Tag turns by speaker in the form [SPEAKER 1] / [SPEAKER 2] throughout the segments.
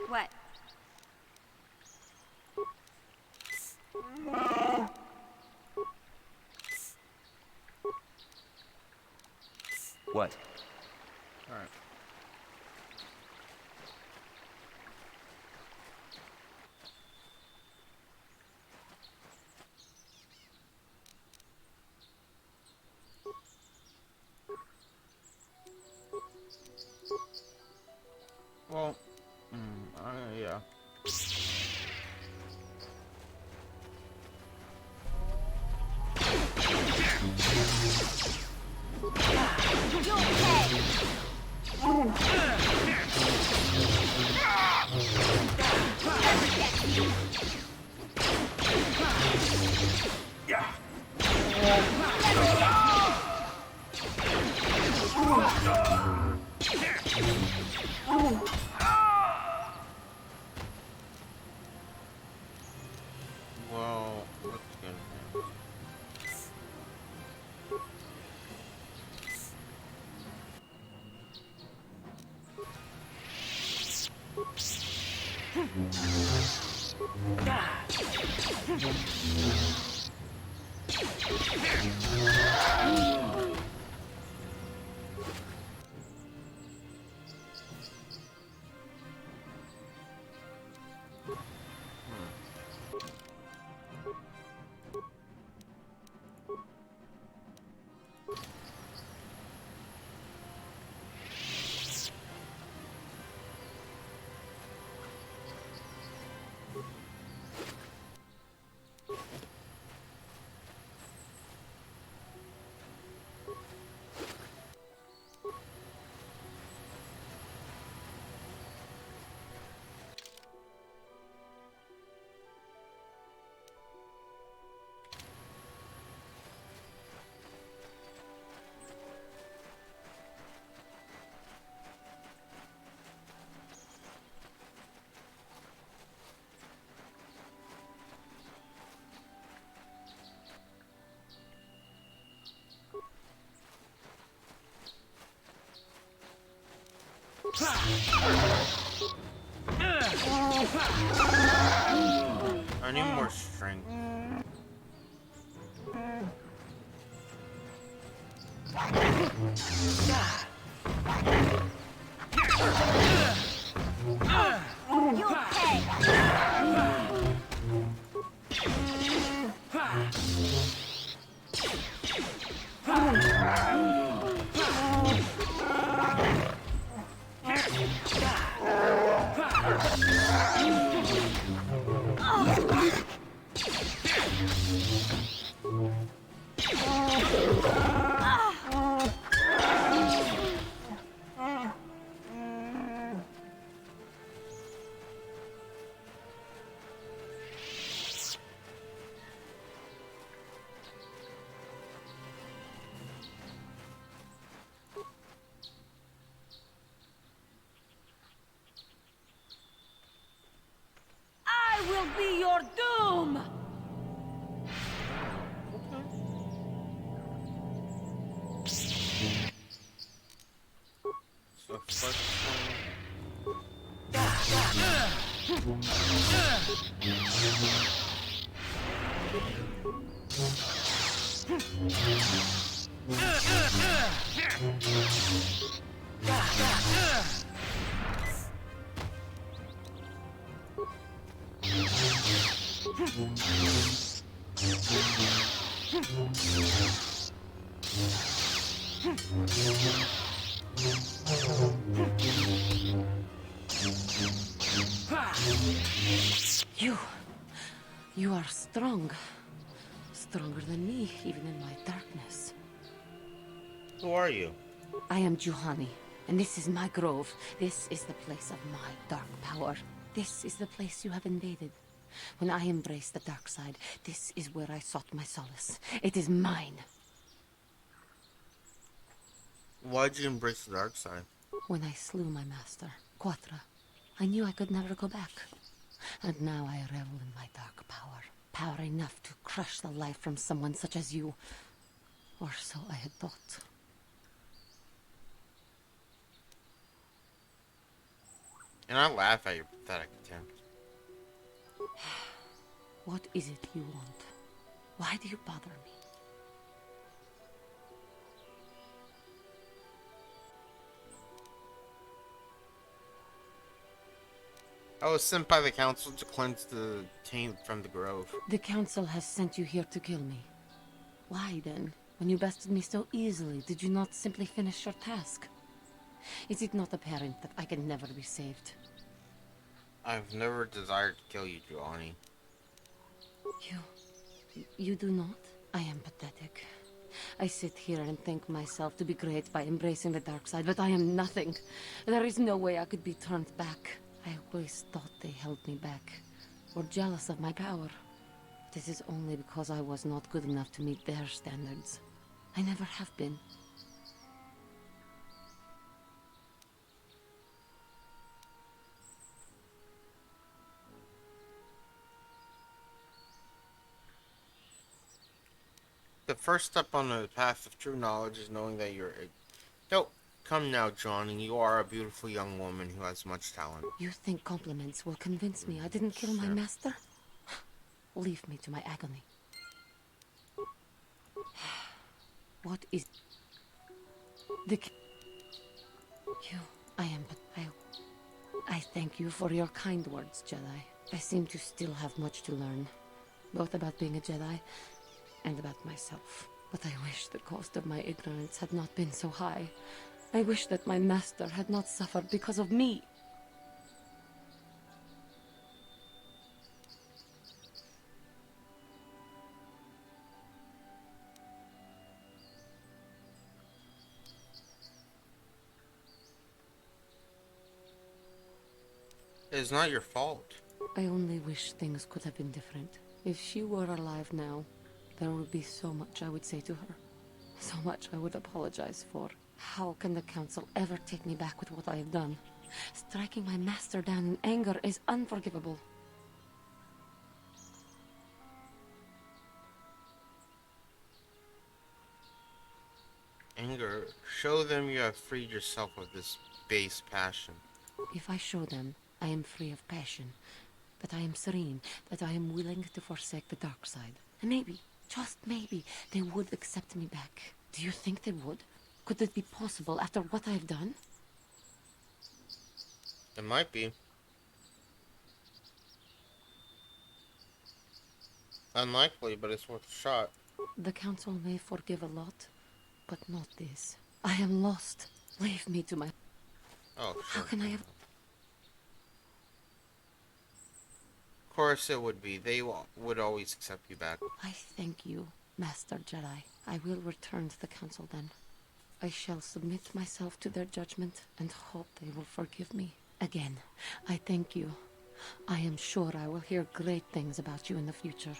[SPEAKER 1] What?
[SPEAKER 2] What?
[SPEAKER 3] All right. Well, yeah. Well, let's get him. I need more strength.
[SPEAKER 1] You'll pay. I will be your doom!
[SPEAKER 3] So first
[SPEAKER 4] You. You are strong. Stronger than me, even in my darkness.
[SPEAKER 3] Who are you?
[SPEAKER 4] I am Juhani, and this is my grove. This is the place of my dark power. This is the place you have invaded. When I embraced the dark side, this is where I sought my solace. It is mine.
[SPEAKER 3] Why'd you embrace the dark side?
[SPEAKER 4] When I slew my master, Quatra, I knew I could never go back. And now I revel in my dark power. Power enough to crush the life from someone such as you. Or so I had thought.
[SPEAKER 3] And I laugh at your pathetic attempt.
[SPEAKER 4] What is it you want? Why do you bother me?
[SPEAKER 3] I was sent by the council to cleanse the taint from the grove.
[SPEAKER 4] The council has sent you here to kill me. Why then? When you bested me so easily, did you not simply finish your task? Is it not apparent that I can never be saved?
[SPEAKER 3] I've never desired to kill you, Giovanni.
[SPEAKER 4] You do not? I am pathetic. I sit here and think myself to be great by embracing the dark side, but I am nothing. There is no way I could be turned back. I always thought they held me back, or jealous of my power. This is only because I was not good enough to meet their standards. I never have been.
[SPEAKER 3] The first step on the path of true knowledge is knowing that you're a... No, come now, Johnny. You are a beautiful young woman who has much talent.
[SPEAKER 4] You think compliments will convince me I didn't kill my
[SPEAKER 3] Sure.
[SPEAKER 4] master? Leave me to my agony. What is... I thank you for your kind words, Jedi. I seem to still have much to learn. Both about being a Jedi and about myself. But I wish the cost of my ignorance had not been so high. I wish that my master had not suffered because of me.
[SPEAKER 3] It is not your fault.
[SPEAKER 4] I only wish things could have been different. If she were alive now, there would be so much I would say to her. So much I would apologize for. How can the council ever take me back with what I have done? Striking my master down in anger is unforgivable.
[SPEAKER 3] Anger, show them you have freed yourself of this base passion.
[SPEAKER 4] If I show them, I am free of passion. That I am serene, that I am willing to forsake the dark side. And maybe, just maybe, they would accept me back. Do you think they would? Could it be possible after what I have done?
[SPEAKER 3] It might be. Unlikely, but it's worth a shot.
[SPEAKER 4] The council may forgive a lot, but not this. I am lost. Leave me to my...
[SPEAKER 3] Oh,
[SPEAKER 4] How
[SPEAKER 3] sure.
[SPEAKER 4] can I have...
[SPEAKER 3] Of course it would be. They would always accept you back.
[SPEAKER 4] I thank you, Master Jedi. I will return to the council then. I shall submit myself to their judgment and hope they will forgive me. Again, I thank you. I am sure I will hear great things about you in the future.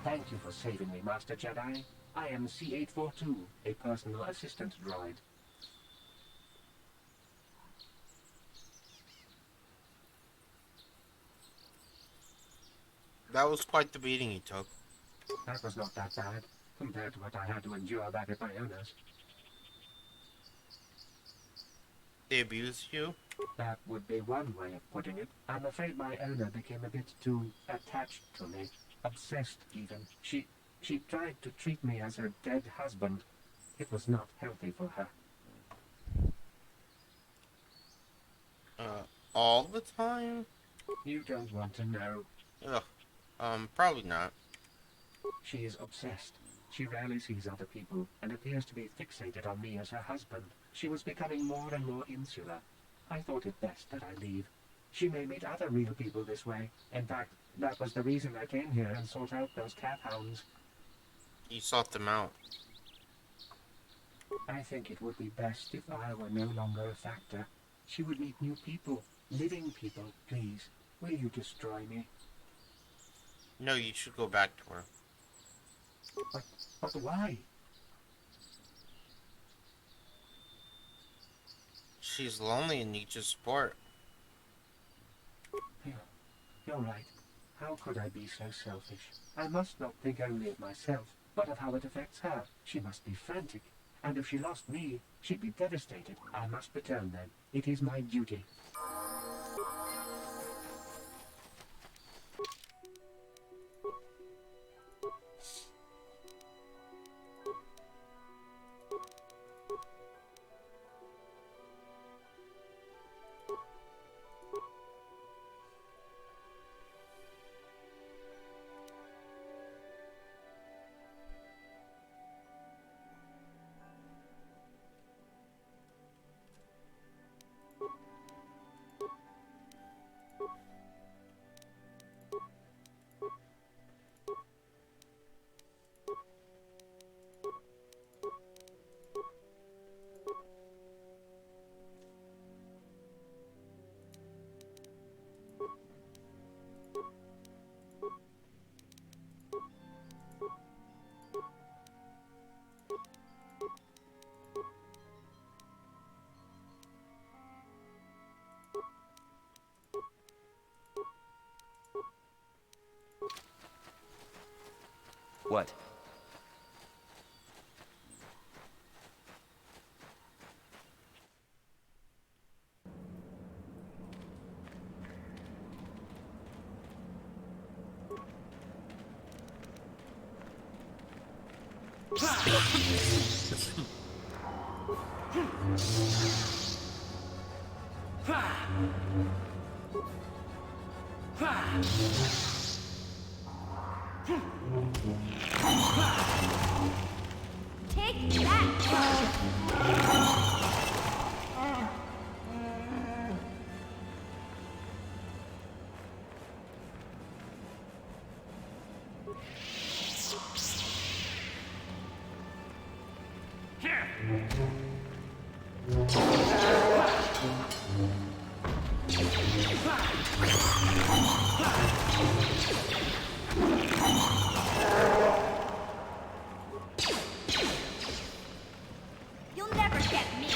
[SPEAKER 5] Thank you for saving me, Master Jedi. I am C-842, a personal assistant droid.
[SPEAKER 3] That was quite the beating he took.
[SPEAKER 5] That was not that bad, compared to what I had to endure back at my owner's.
[SPEAKER 3] They abused you?
[SPEAKER 5] That would be one way of putting it. I'm afraid my owner became a bit too attached to me. Obsessed, even. She tried to treat me as her dead husband. It was not healthy for her.
[SPEAKER 3] All the time?
[SPEAKER 5] You don't want to know.
[SPEAKER 3] Ugh. Probably not.
[SPEAKER 5] She is obsessed. She rarely sees other people and appears to be fixated on me as her husband. She was becoming more and more insular. I thought it best that I leave. She may meet other real people this way. In fact, that was the reason I came here and sought out those cat hounds.
[SPEAKER 3] You sought them out.
[SPEAKER 5] I think it would be best if I were no longer a factor. She would meet new people, living people. Please, will you destroy me?
[SPEAKER 3] No, you should go back to her.
[SPEAKER 5] But why?
[SPEAKER 3] She's lonely and needs your support.
[SPEAKER 5] You're right. How could I be so selfish? I must not think only of myself, but of how it affects her. She must be frantic. And if she lost me, she'd be devastated. I must return then. It is my duty.
[SPEAKER 2] What?
[SPEAKER 1] Take that! You'll never get me.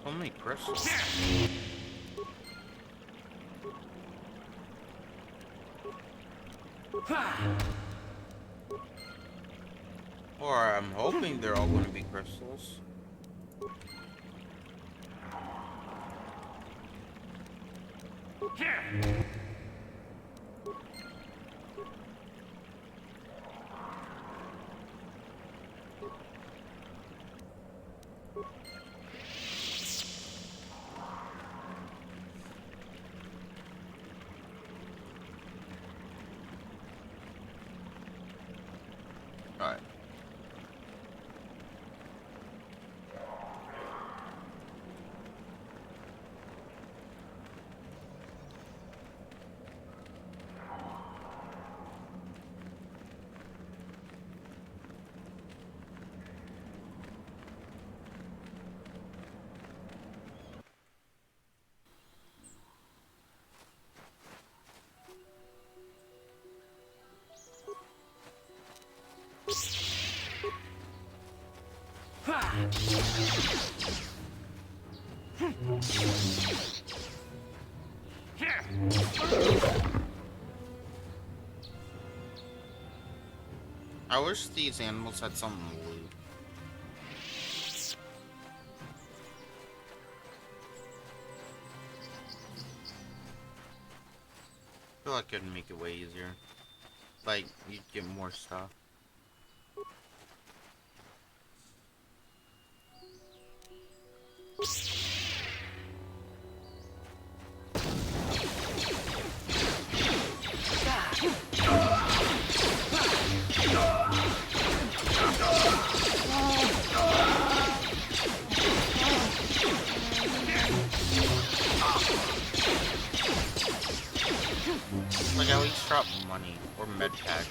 [SPEAKER 3] So many crystals. Or I'm hoping they're all going to be crystals. Alright. I wish these animals had something to loot. I feel like it'd make it way easier. Like, you'd get more stuff. Like, at least drop money or med packs.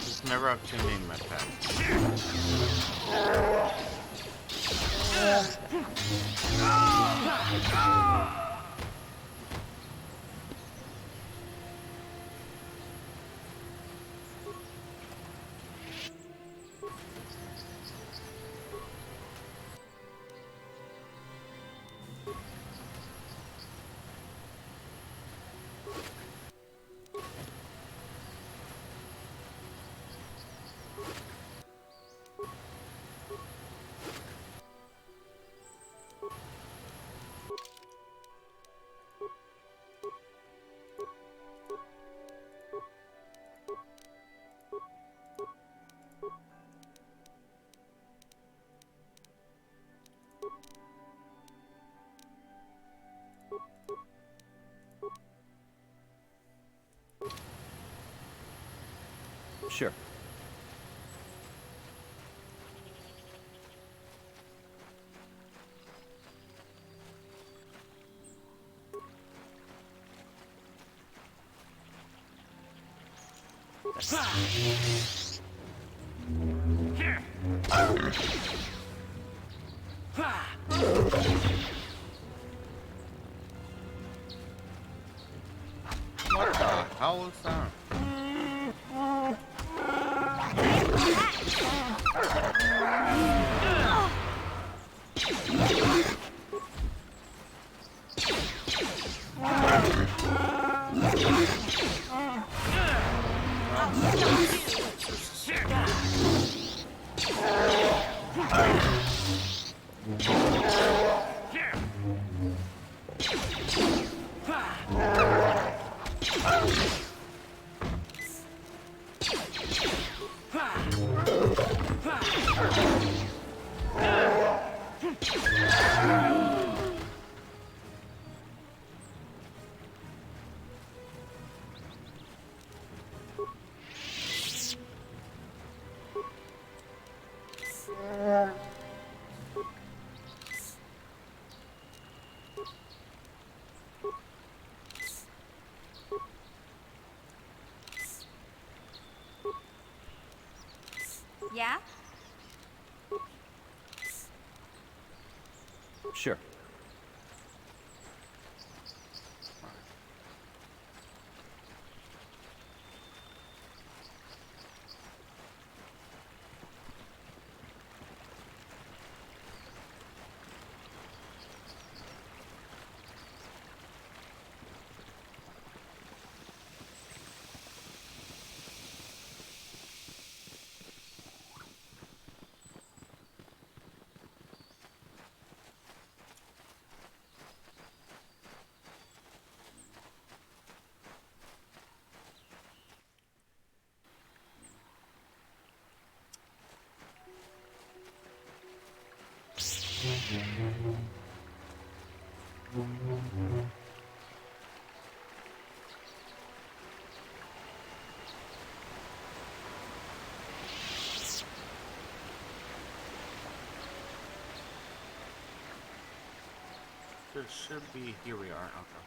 [SPEAKER 3] Just never have too many med packs.
[SPEAKER 2] Sure.
[SPEAKER 3] What the hell is that?
[SPEAKER 1] Yeah?
[SPEAKER 2] Sure.
[SPEAKER 3] There should be. Here we are. Okay.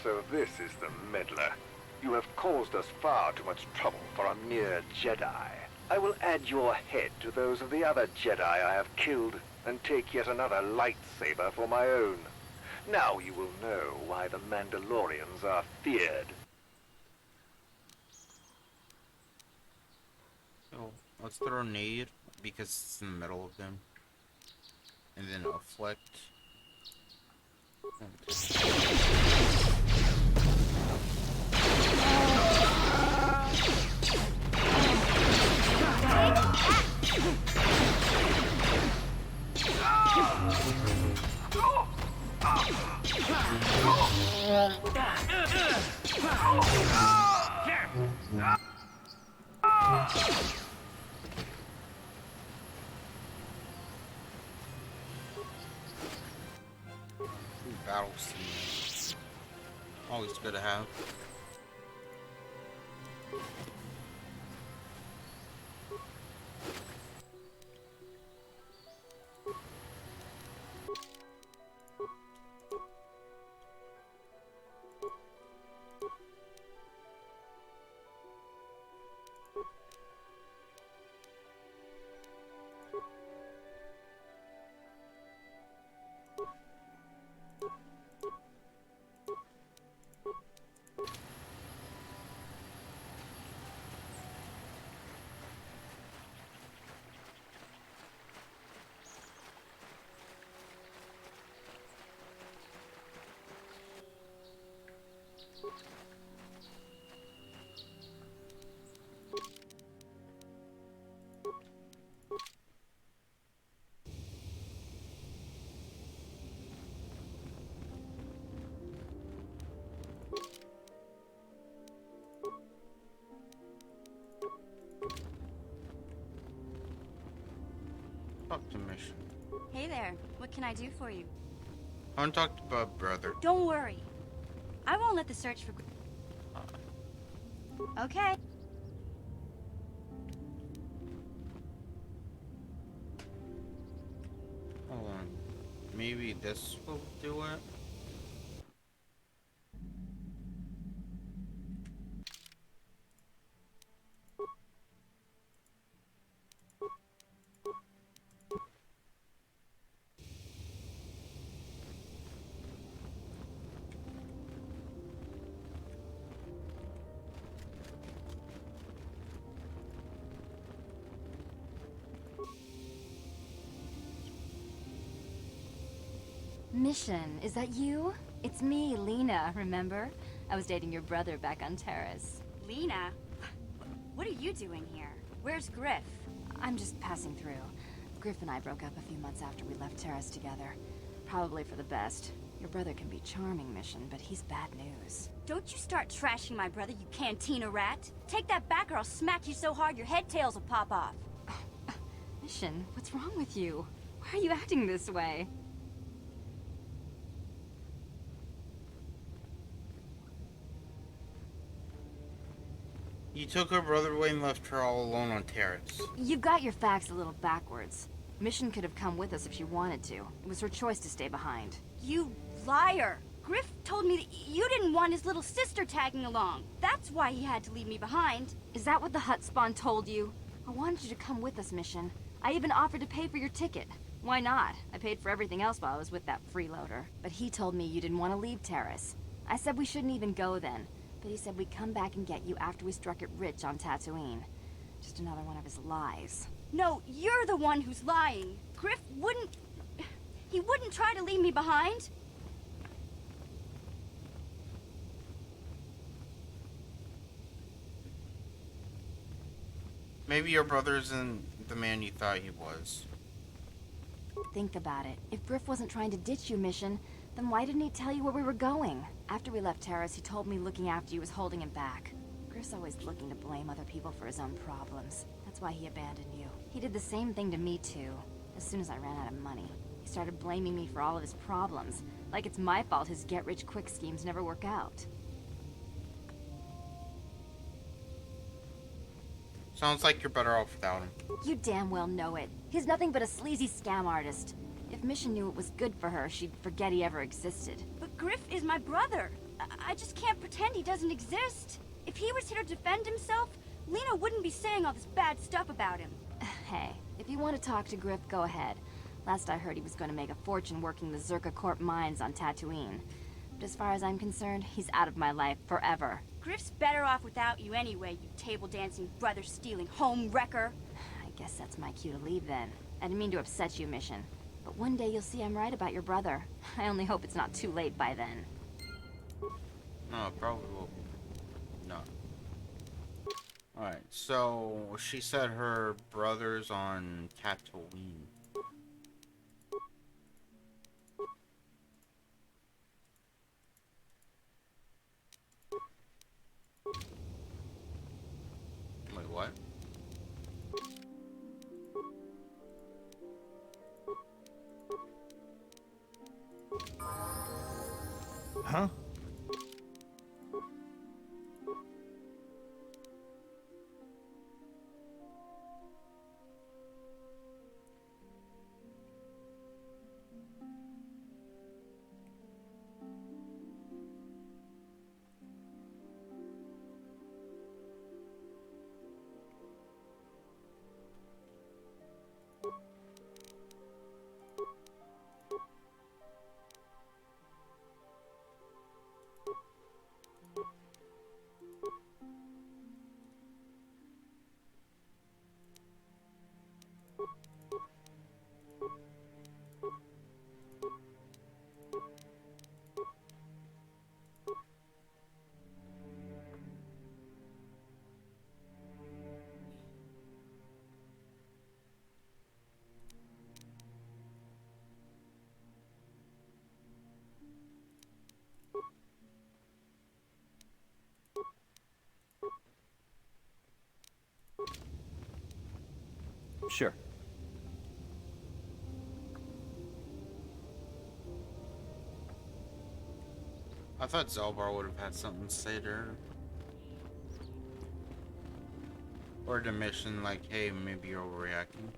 [SPEAKER 6] So this is the meddler. You have caused us far too much trouble for a mere Jedi. I will add your head to those of the other Jedi I have killed, and take yet another lightsaber for my own. Now you will know why the Mandalorians are feared.
[SPEAKER 3] So let's throw a nade because it's in the middle of them. And then a flick. Battle scene. Always good to have. Talk to mission.
[SPEAKER 1] Hey there. What can I do for you?
[SPEAKER 3] I want to talk to Bub, brother.
[SPEAKER 1] Don't worry. I won't let the search for... Okay.
[SPEAKER 3] Hold on. Maybe this will do it?
[SPEAKER 7] Mission, is that you? It's me, Lena, remember? I was dating your brother back on Terrace.
[SPEAKER 1] Lena? What are you doing here? Where's Griff?
[SPEAKER 7] I'm just passing through. Griff and I broke up a few months after we left Terrace together. Probably for the best. Your brother can be charming, Mission, but he's bad news.
[SPEAKER 1] Don't you start trashing my brother, you cantina rat. Take that back or I'll smack you so hard your head tails will pop off.
[SPEAKER 7] Mission, what's wrong with you? Why are you acting this way?
[SPEAKER 3] You took her brother away and left her all alone on Terrace.
[SPEAKER 7] You've got your facts a little backwards. Mission could have come with us if she wanted to. It was her choice to stay behind.
[SPEAKER 1] You liar! Griff told me that you didn't want his little sister tagging along. That's why he had to leave me behind.
[SPEAKER 7] Is that what the Hut Spawn told you? I wanted you to come with us, Mission. I even offered to pay for your ticket. Why not? I paid for everything else while I was with that freeloader. But he told me you didn't want to leave Terrace. I said we shouldn't even go then. But he said we'd come back and get you after we struck it rich on Tatooine. Just another one of his lies.
[SPEAKER 1] No, you're the one who's lying. Griff wouldn't... He wouldn't try to leave me behind.
[SPEAKER 3] Maybe your brother isn't the man you thought he was.
[SPEAKER 7] Think about it. If Griff wasn't trying to ditch you, Mission, then why didn't he tell you where we were going? After we left Terrace, he told me looking after you was holding him back. Griff's always looking to blame other people for his own problems. That's why he abandoned you. He did the same thing to me, too. As soon as I ran out of money, he started blaming me for all of his problems. Like it's my fault his get-rich-quick schemes never work out.
[SPEAKER 3] Sounds like you're better off without him.
[SPEAKER 7] You damn well know it. He's nothing but a sleazy scam artist. If Mission knew it was good for her, she'd forget he ever existed.
[SPEAKER 1] But Griff is my brother. I just can't pretend he doesn't exist. If he was here to defend himself, Lena wouldn't be saying all this bad stuff about him.
[SPEAKER 7] Hey, if you want to talk to Griff, go ahead. Last I heard he was going to make a fortune working the Zerka Corp mines on Tatooine. But as far as I'm concerned, he's out of my life forever.
[SPEAKER 1] Griff's better off without you anyway, you table-dancing, brother-stealing home wrecker.
[SPEAKER 7] I guess that's my cue to leave then. I didn't mean to upset you, Mission. But one day you'll see I'm right about your brother. I only hope it's not too late by then.
[SPEAKER 3] No, probably will. No. Alright, so she said her brother's on Tatooine. Wait, what?
[SPEAKER 2] Huh? Sure.
[SPEAKER 3] I thought Zelbar would have had something to say to her. Or the mission, like, hey, maybe you're overreacting.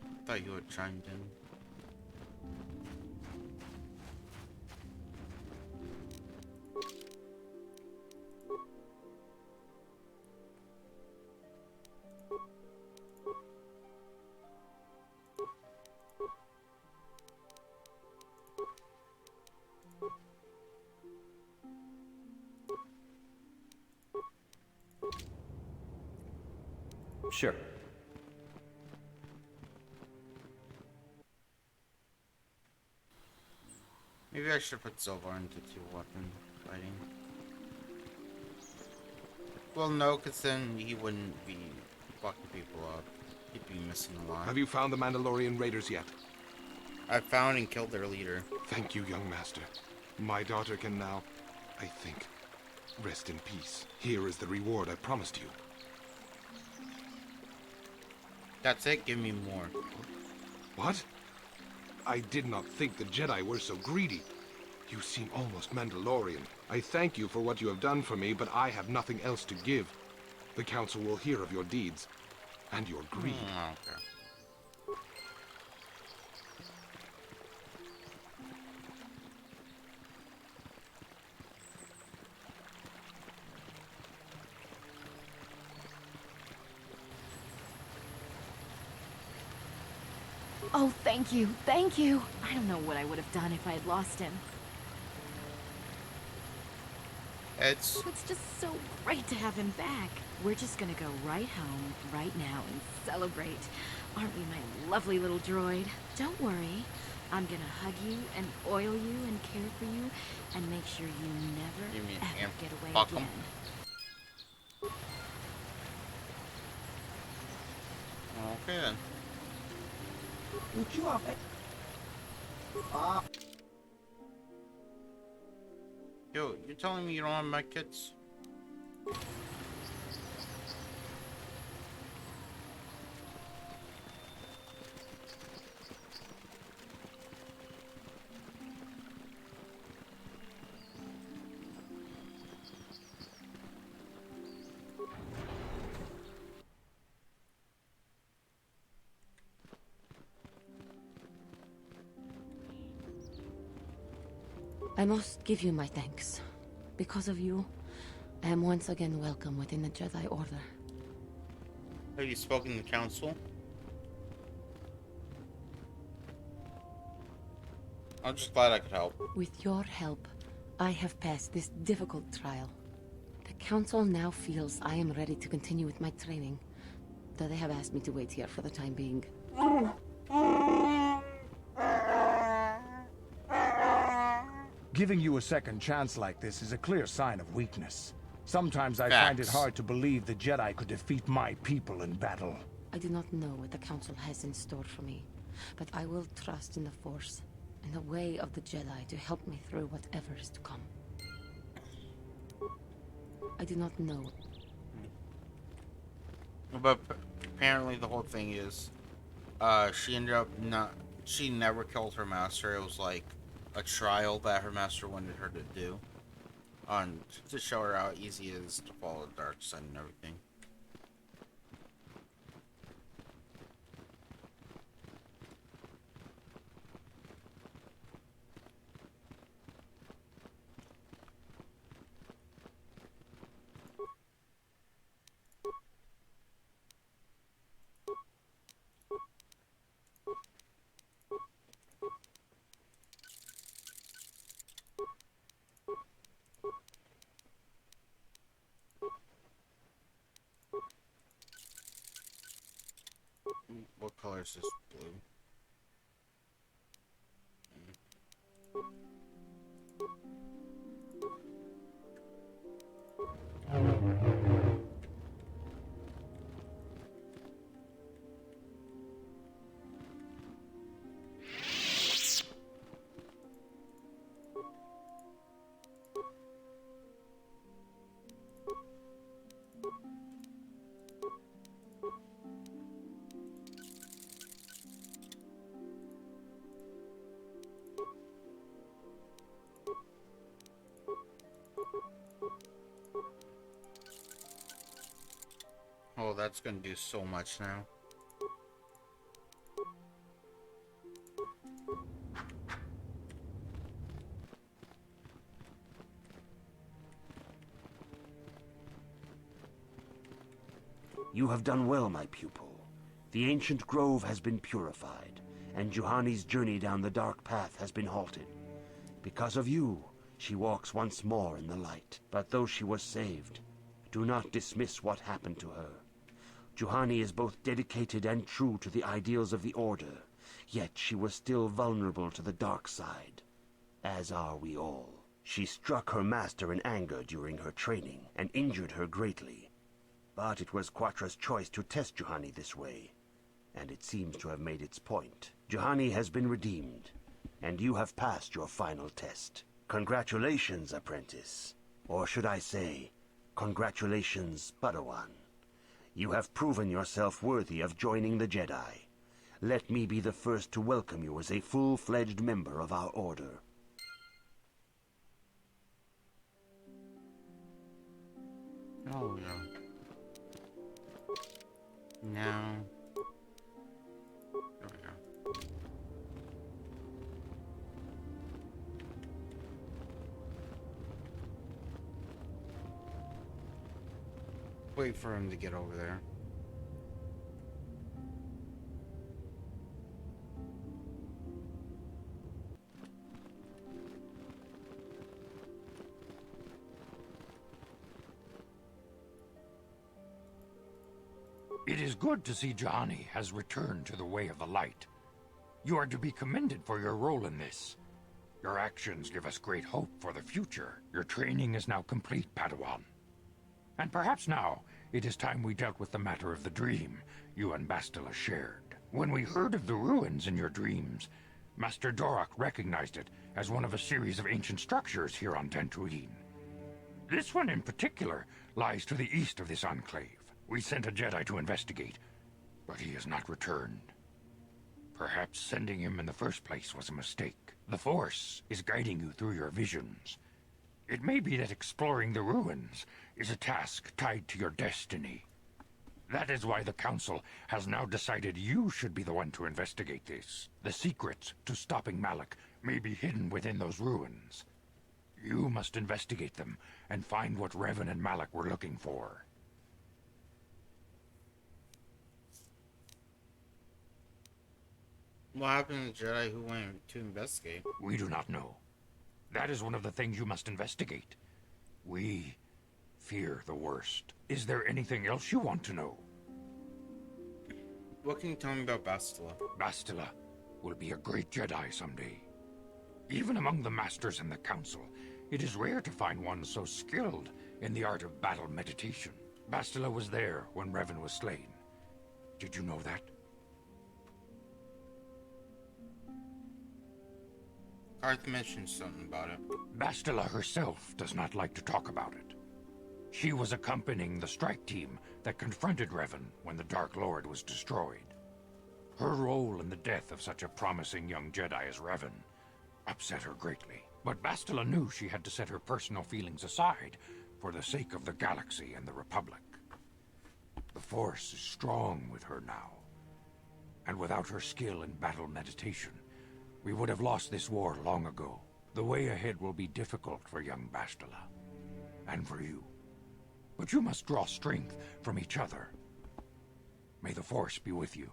[SPEAKER 3] I thought you would have chimed in.
[SPEAKER 2] Sure.
[SPEAKER 3] Maybe I should put Zelvar into two-weapon fighting. Well, no, because then he wouldn't be fucking people up. He'd be missing a lot.
[SPEAKER 8] Have you found the Mandalorian raiders yet?
[SPEAKER 3] I found and killed their leader.
[SPEAKER 8] Thank you, young master. My daughter can now, I think, rest in peace. Here is the reward I promised you.
[SPEAKER 3] That's it? Give me more.
[SPEAKER 8] What? I did not think the Jedi were so greedy. You seem almost Mandalorian. I thank you for what you have done for me, but I have nothing else to give. The Council will hear of your deeds and your greed.
[SPEAKER 3] Okay.
[SPEAKER 7] Oh, thank you, thank you. I don't know what I would have done if I had lost him.
[SPEAKER 3] It's
[SPEAKER 7] It's just so great to have him back. We're just gonna go right home, right now, and celebrate. Aren't we, my lovely little droid? Don't worry. I'm gonna hug you and oil you and care for you and make sure you never,
[SPEAKER 3] Give me an
[SPEAKER 7] ever
[SPEAKER 3] amp.
[SPEAKER 7] get away
[SPEAKER 3] Fuck 'em.
[SPEAKER 7] again.
[SPEAKER 3] okay then. Yo, you're telling me you don't have my kits?
[SPEAKER 4] I must give you my thanks. Because of you, I am once again welcome within the Jedi Order.
[SPEAKER 3] Have you spoken to the council? I'm just glad I could help.
[SPEAKER 4] With your help, I have passed this difficult trial. The Council now feels I am ready to continue with my training, though they have asked me to wait here for the time being.
[SPEAKER 9] Giving you a second chance like this is a clear sign of weakness. Sometimes I find it
[SPEAKER 3] Facts.
[SPEAKER 9] hard to believe the Jedi could defeat my people in battle.
[SPEAKER 4] I do not know what the Council has in store for me, but I will trust in the Force and the way of the Jedi to help me through whatever is to come. I do not know.
[SPEAKER 3] But apparently the whole thing is, she ended up she never killed her master. It was like a trial that her master wanted her to do. To show her how easy it is to follow the dark side and everything. What color is this? Blue. that's gonna do so much now.
[SPEAKER 10] You have done well, my pupil. The ancient grove has been purified, and Juhani's journey down the dark path has been halted. Because of you, she walks once more in the light. But though she was saved, do not dismiss what happened to her. Juhani is both dedicated and true to the ideals of the Order, yet she was still vulnerable to the dark side, as are we all. She struck her master in anger during her training, and injured her greatly. But it was Quatra's choice to test Juhani this way, and it seems to have made its point. Juhani has been redeemed, and you have passed your final test. Congratulations, apprentice. Or should I say, congratulations, Padawan. You have proven yourself worthy of joining the Jedi. Let me be the first to welcome you as a full-fledged member of our order.
[SPEAKER 3] Oh, yeah. Now... There we go. Wait for him to get over there.
[SPEAKER 11] It is good to see Juhani has returned to the way of the light. You are to be commended for your role in this. Your actions give us great hope for the future. Your training is now complete, Padawan. And perhaps now, it is time we dealt with the matter of the dream you and Bastila shared. When we heard of the ruins in your dreams, Master Dorak recognized it as one of a series of ancient structures here on Dantooine. This one in particular lies to the east of this enclave. We sent a Jedi to investigate, but he has not returned. Perhaps sending him in the first place was a mistake. The Force is guiding you through your visions. It may be that exploring the ruins is a task tied to your destiny. That is why the Council has now decided you should be the one to investigate this. The secrets to stopping Malak may be hidden within those ruins. You must investigate them and find what Revan and Malak were looking for.
[SPEAKER 3] What happened to the Jedi who went to investigate?
[SPEAKER 11] We do not know. That is one of the things you must investigate. We fear the worst. Is there anything else you want to know?
[SPEAKER 3] What can you tell me about Bastila?
[SPEAKER 11] Bastila will be a great Jedi someday. Even among the Masters and the Council, it is rare to find one so skilled in the art of battle meditation. Bastila was there when Revan was slain. Did you know that?
[SPEAKER 3] Garth mentioned something about it.
[SPEAKER 11] Bastila herself does not like to talk about it. She was accompanying the strike team that confronted Revan when the Dark Lord was destroyed. Her role in the death of such a promising young Jedi as Revan upset her greatly. But Bastila knew she had to set her personal feelings aside for the sake of the galaxy and the Republic. The Force is strong with her now, and without her skill in battle meditation, we would have lost this war long ago. The way ahead will be difficult for young Bastila, and for you. But you must draw strength from each other. May the Force be with you.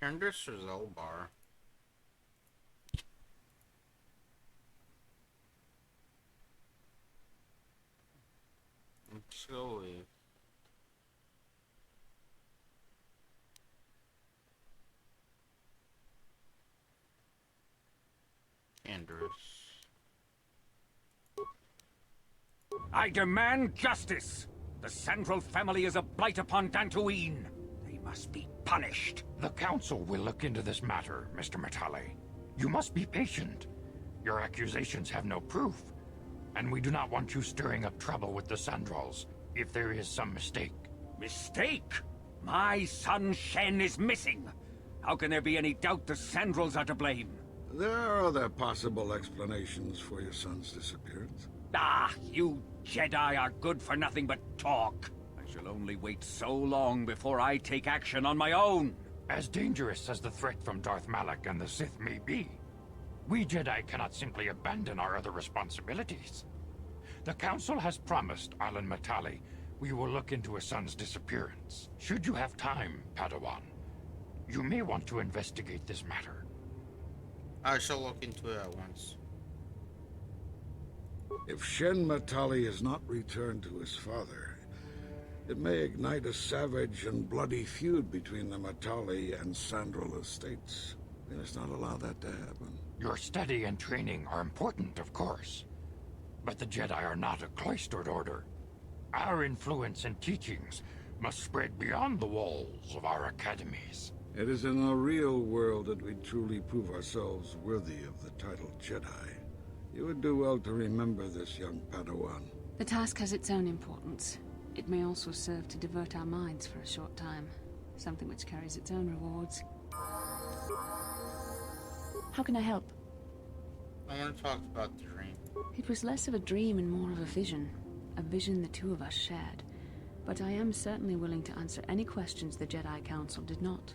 [SPEAKER 3] Candace or Zelbar? Slowly. Andrus.
[SPEAKER 12] I demand justice! The Central family is a blight upon Dantooine. They must be punished.
[SPEAKER 11] The Council will look into this matter, Mr. Matale. You must be patient. Your accusations have no proof, and we do not want you stirring up trouble with the Sandrals if there is some mistake.
[SPEAKER 12] Mistake? My son Shen is missing. How can there be any doubt the Sandrels are to blame?
[SPEAKER 13] There are other possible explanations for your son's disappearance.
[SPEAKER 12] Ah, you Jedi are good for nothing but talk. I shall only wait so long before I take action on my own.
[SPEAKER 11] As dangerous as the threat from Darth Malak and the Sith may be, we Jedi cannot simply abandon our other responsibilities. The Council has promised Alan Matali we will look into a son's disappearance. Should you have time, Padawan, you may want to investigate this matter.
[SPEAKER 3] I shall look into it at once.
[SPEAKER 13] If Shen Matali is not returned to his father, it may ignite a savage and bloody feud between the Matali and Sandral estates. We must not allow that to happen.
[SPEAKER 11] Your study and training are important, of course. But the Jedi are not a cloistered order. Our influence and teachings must spread beyond the walls of our academies.
[SPEAKER 13] It is in the real world that we truly prove ourselves worthy of the title Jedi. You would do well to remember this, young Padawan.
[SPEAKER 4] The task has its own importance. It may also serve to divert our minds for a short time. Something which carries its own rewards. How can I help?
[SPEAKER 3] I want to talk about the dream.
[SPEAKER 4] It was less of a dream and more of a vision. A vision the two of us shared. But I am certainly willing to answer any questions the Jedi Council did not.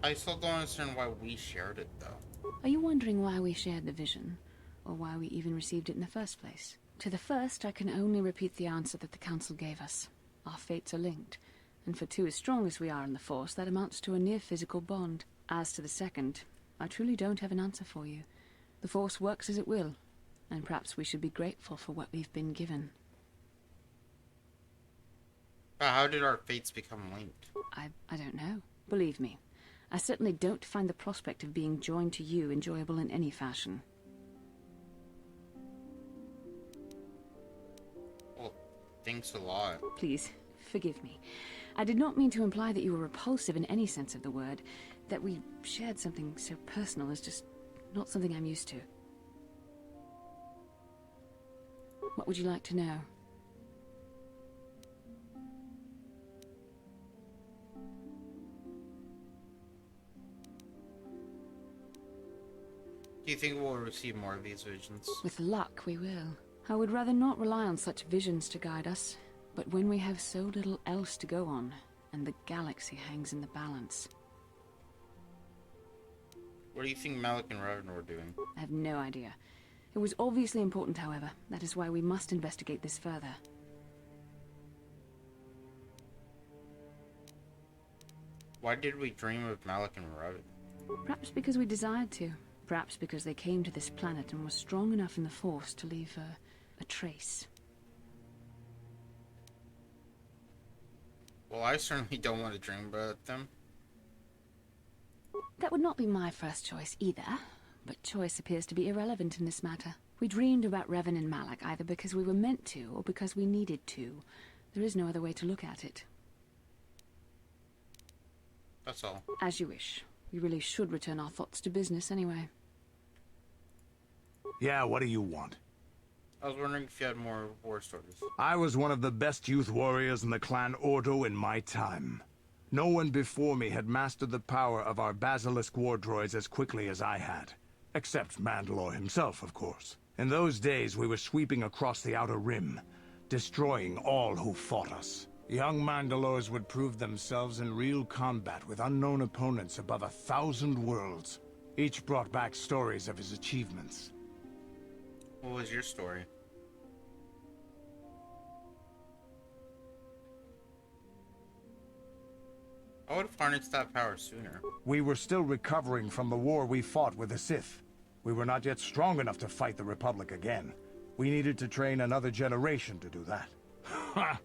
[SPEAKER 3] I still don't understand why we shared it, though.
[SPEAKER 4] Are you wondering why we shared the vision? Or why we even received it in the first place? To the first, I can only repeat the answer that the Council gave us. Our fates are linked. And for two as strong as we are in the Force, that amounts to a near-physical bond. As to the second, I truly don't have an answer for you. The Force works as it will, and perhaps we should be grateful for what we've been given.
[SPEAKER 3] But how did our fates become linked?
[SPEAKER 4] I don't know. Believe me, I certainly don't find the prospect of being joined to you enjoyable in any fashion.
[SPEAKER 3] Well, thanks a lot.
[SPEAKER 4] Please, forgive me. I did not mean to imply that you were repulsive in any sense of the word. That we shared something so personal is just not something I'm used to. What would you like to know?
[SPEAKER 3] Do you think we'll receive more of these visions?
[SPEAKER 4] With luck, we will. I would rather not rely on such visions to guide us. But when we have so little else to go on, and the galaxy hangs in the balance...
[SPEAKER 3] What do you think Malak and Revan were doing?
[SPEAKER 4] I have no idea. It was obviously important, however. That is why we must investigate this further.
[SPEAKER 3] Why did we dream of Malak and Revan?
[SPEAKER 4] Perhaps because we desired to. Perhaps because they came to this planet and were strong enough in the Force to leave a trace.
[SPEAKER 3] Well, I certainly don't want to dream about them.
[SPEAKER 4] That would not be my first choice either, but choice appears to be irrelevant in this matter. We dreamed about Revan and Malak either because we were meant to or because we needed to. There is no other way to look at it.
[SPEAKER 3] That's all.
[SPEAKER 4] As you wish. We really should return our thoughts to business anyway.
[SPEAKER 9] Yeah, what do you want?
[SPEAKER 3] I was wondering if you had more war stories.
[SPEAKER 9] I was one of the best youth warriors in the clan Ordo in my time. No one before me had mastered the power of our Basilisk war droids as quickly as I had. Except Mandalore himself, of course. In those days, we were sweeping across the Outer Rim, destroying all who fought us. Young Mandalores would prove themselves in real combat with unknown opponents above 1,000 worlds. Each brought back stories of his achievements.
[SPEAKER 3] What was your story? I would have harnessed that power sooner.
[SPEAKER 9] We were still recovering from the war we fought with the Sith. We were not yet strong enough to fight the Republic again. We needed to train another generation to do that.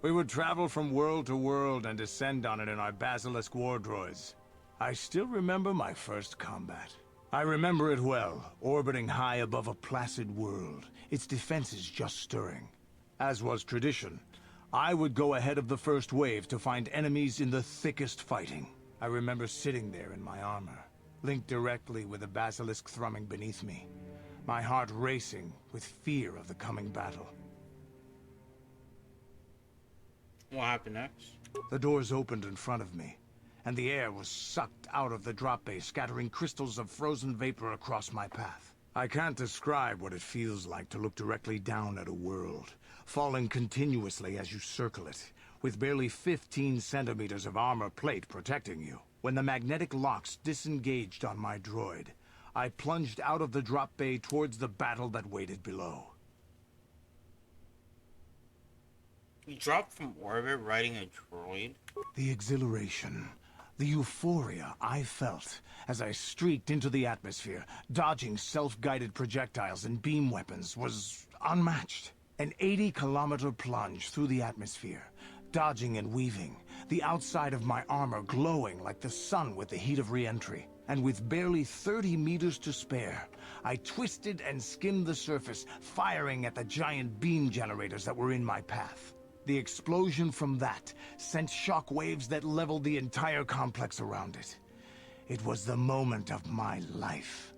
[SPEAKER 9] We would travel from world to world and descend on it in our Basilisk war droids. I still remember my first combat. I remember it well, orbiting high above a placid world, its defenses just stirring. As was tradition, I would go ahead of the first wave to find enemies in the thickest fighting. I remember sitting there in my armor, linked directly with the basilisk thrumming beneath me, my heart racing with fear of the coming battle.
[SPEAKER 3] What happened next?
[SPEAKER 9] The doors opened in front of me, and the air was sucked out of the drop bay, scattering crystals of frozen vapor across my path. I can't describe what it feels like to look directly down at a world, falling continuously as you circle it, with barely 15 centimeters of armor plate protecting you. When the magnetic locks disengaged on my droid, I plunged out of the drop bay towards the battle that waited below.
[SPEAKER 3] You dropped from orbit riding a droid?
[SPEAKER 9] The exhilaration, the euphoria I felt as I streaked into the atmosphere, dodging self-guided projectiles and beam weapons, was unmatched. An 80-kilometer plunge through the atmosphere, dodging and weaving, the outside of my armor glowing like the sun with the heat of re-entry. And with barely 30 meters to spare, I twisted and skimmed the surface, firing at the giant beam generators that were in my path. The explosion from that sent shock waves that leveled the entire complex around it. It was the moment of my life.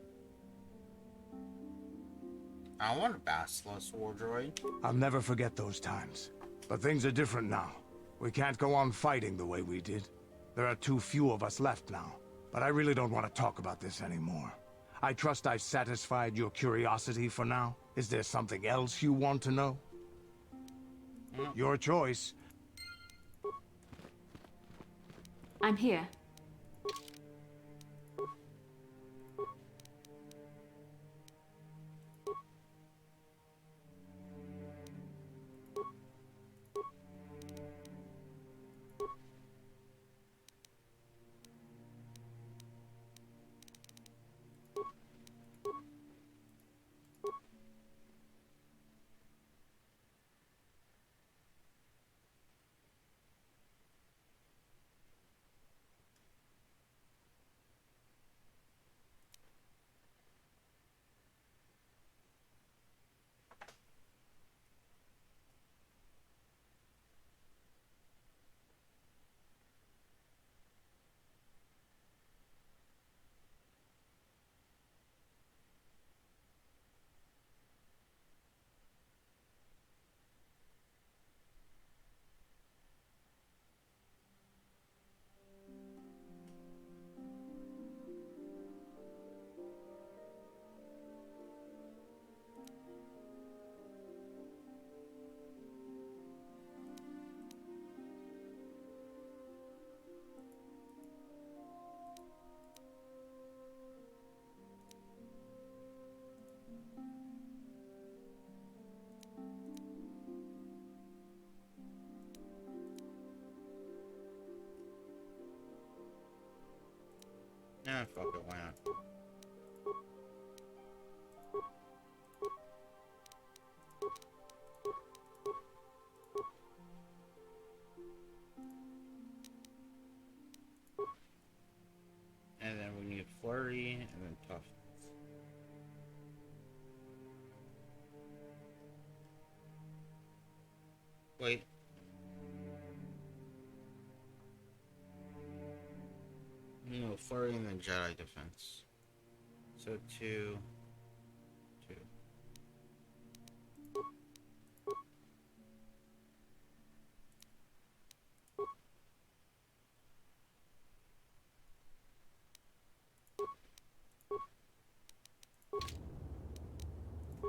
[SPEAKER 3] I want a Basilisk War droid.
[SPEAKER 9] I'll never forget those times. But things are different now. We can't go on fighting the way we did. There are too few of us left now. But I really don't want to talk about this anymore. I trust I've satisfied your curiosity for now. Is there something else you want to know? Your choice.
[SPEAKER 4] I'm here.
[SPEAKER 3] Nah, fuck it, why not? And then we need Flurry, and then Tough. Wait. No, Flurry and then Jedi Defense. So 2, 2.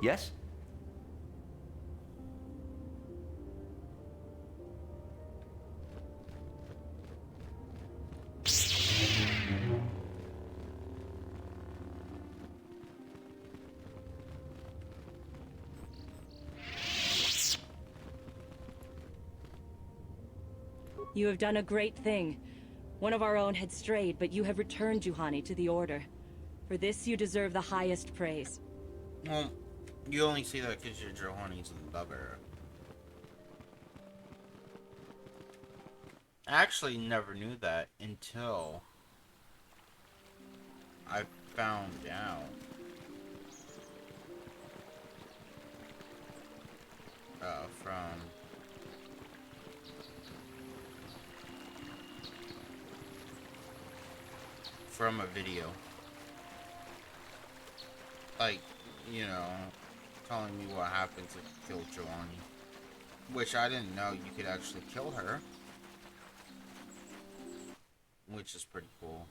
[SPEAKER 2] Yes?
[SPEAKER 14] You have done a great thing. One of our own had strayed, but you have returned Juhani to the Order. For this, you deserve the highest praise.
[SPEAKER 3] Well, you only see that because your Juhani's in the dub era. I actually never knew that until I found out. From a video. Like, you know, telling me what happens if you kill Juhani. Which I didn't know you could actually kill her. Which is pretty cool.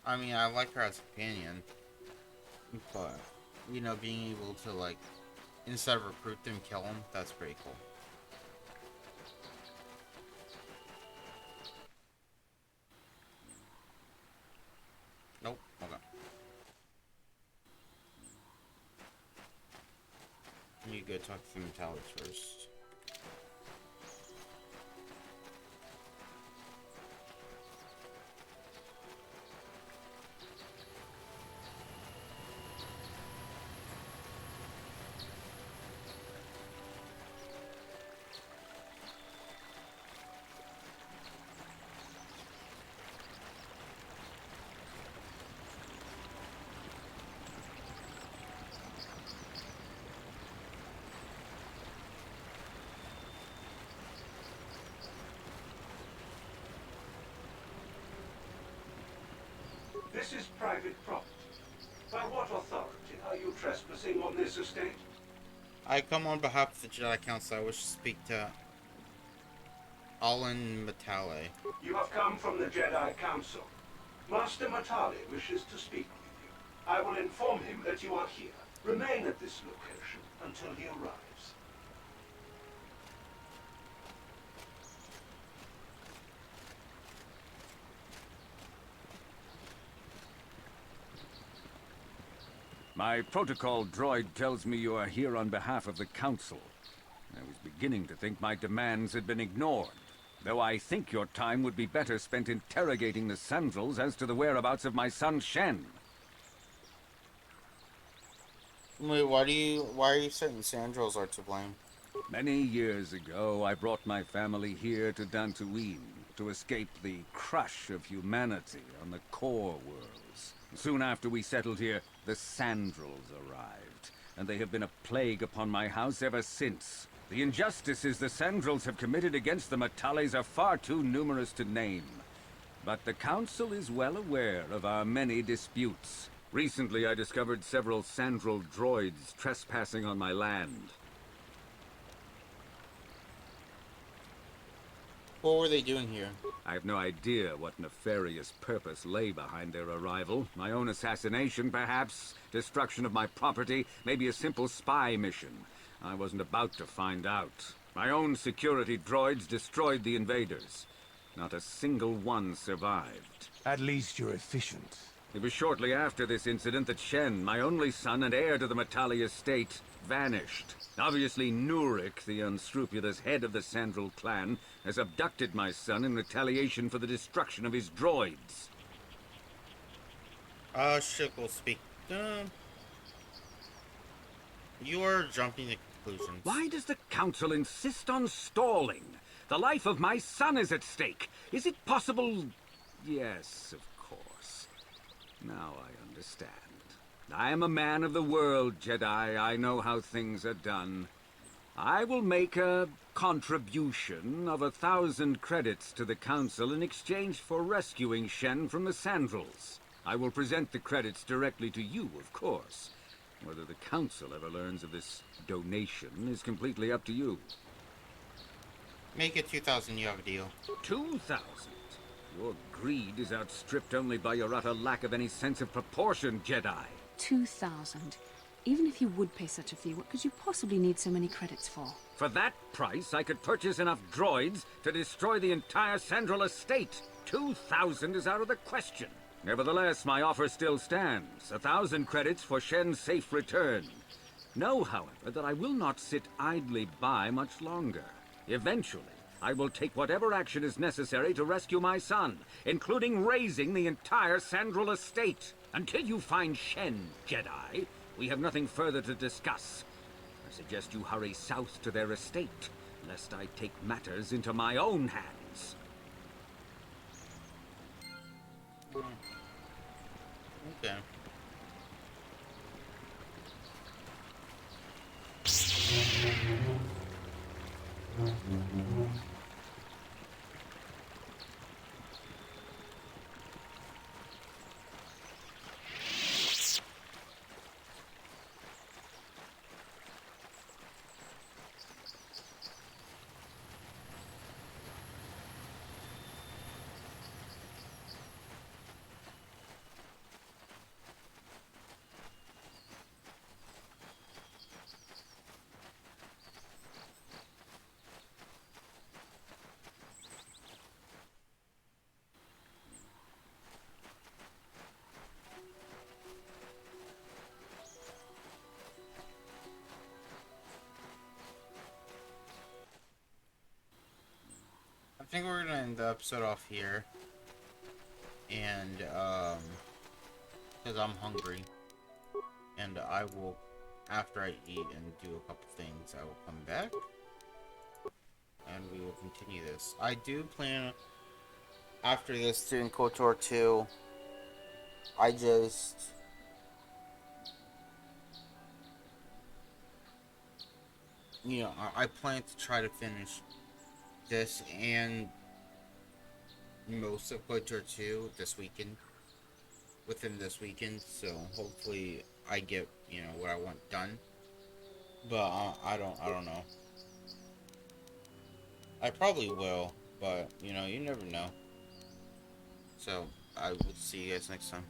[SPEAKER 3] I mean, I like her as a companion. But, you know, being able to, like, instead of recruit them, kill them, that's pretty cool. Nope. Okay. You go talk to the Metallics first.
[SPEAKER 15] This is private property. By what authority are you trespassing on this estate?
[SPEAKER 3] I come on behalf of the Jedi Council. I wish to speak to Alan Matale.
[SPEAKER 15] You have come from the Jedi Council. Master Matale wishes to speak with you. I will inform him that you are here. Remain at this location until he arrives.
[SPEAKER 12] My protocol droid tells me you are here on behalf of the Council. I was beginning to think my demands had been ignored, though I think your time would be better spent interrogating the Sandrels as to the whereabouts of my son Shen.
[SPEAKER 3] Wait, why are you saying the Sandrels are to blame?
[SPEAKER 12] Many years ago, I brought my family here to Dantooine to escape the crush of humanity on the core worlds. Soon after we settled here, the Sandrels arrived, and they have been a plague upon my house ever since. The injustices the Sandrels have committed against the Matales are far too numerous to name. But the Council is well aware of our many disputes. Recently, I discovered several Sandrel droids trespassing on my land.
[SPEAKER 3] What were they doing here?
[SPEAKER 12] I have no idea what nefarious purpose lay behind their arrival. My own assassination, perhaps? Destruction of my property? Maybe a simple spy mission? I wasn't about to find out. My own security droids destroyed the invaders. Not a single one survived.
[SPEAKER 9] At least you're efficient.
[SPEAKER 12] It was shortly after this incident that Shen, my only son and heir to the Matale estate, vanished. Obviously, Nurik, the unscrupulous head of the Sandrel clan, has abducted my son in retaliation for the destruction of his droids.
[SPEAKER 3] Shit will speak. You are jumping to conclusions.
[SPEAKER 12] Why does the Council insist on stalling? The life of my son is at stake. Is it possible? Yes, of course. Now I understand. I am a man of the world, Jedi. I know how things are done. I will make a contribution of 1,000 credits to the Council in exchange for rescuing Shen from the Sandrels. I will present the credits directly to you, of course. Whether the Council ever learns of this donation is completely up to you.
[SPEAKER 3] Make it 2,000, you have a deal.
[SPEAKER 12] 2,000? Your greed is outstripped only by your utter lack of any sense of proportion, Jedi.
[SPEAKER 16] 2,000. Even if you would pay such a fee, what could you possibly need so many credits for?
[SPEAKER 12] For that price, I could purchase enough droids to destroy the entire Sandrel estate. 2,000 is out of the question. Nevertheless, my offer still stands. 1,000 credits for Shen's safe return. Know, however, that I will not sit idly by much longer. Eventually, I will take whatever action is necessary to rescue my son, including razing the entire Sandrel estate. Until you find Shen, Jedi, we have nothing further to discuss. I suggest you hurry south to their estate, lest I take matters into my own hands.
[SPEAKER 3] Okay. I think we're gonna end the episode off here. And, because I'm hungry. And I will, after I eat and do a couple things, I will come back. And we will continue this. I do plan, after this, doing KOTOR 2. I just... You know, I plan to try to finish this and most of KOTOR 2 this weekend. Within this weekend, so hopefully I get, you know, what I want done. But I don't know. I probably will, but you know, you never know. So I will see you guys next time.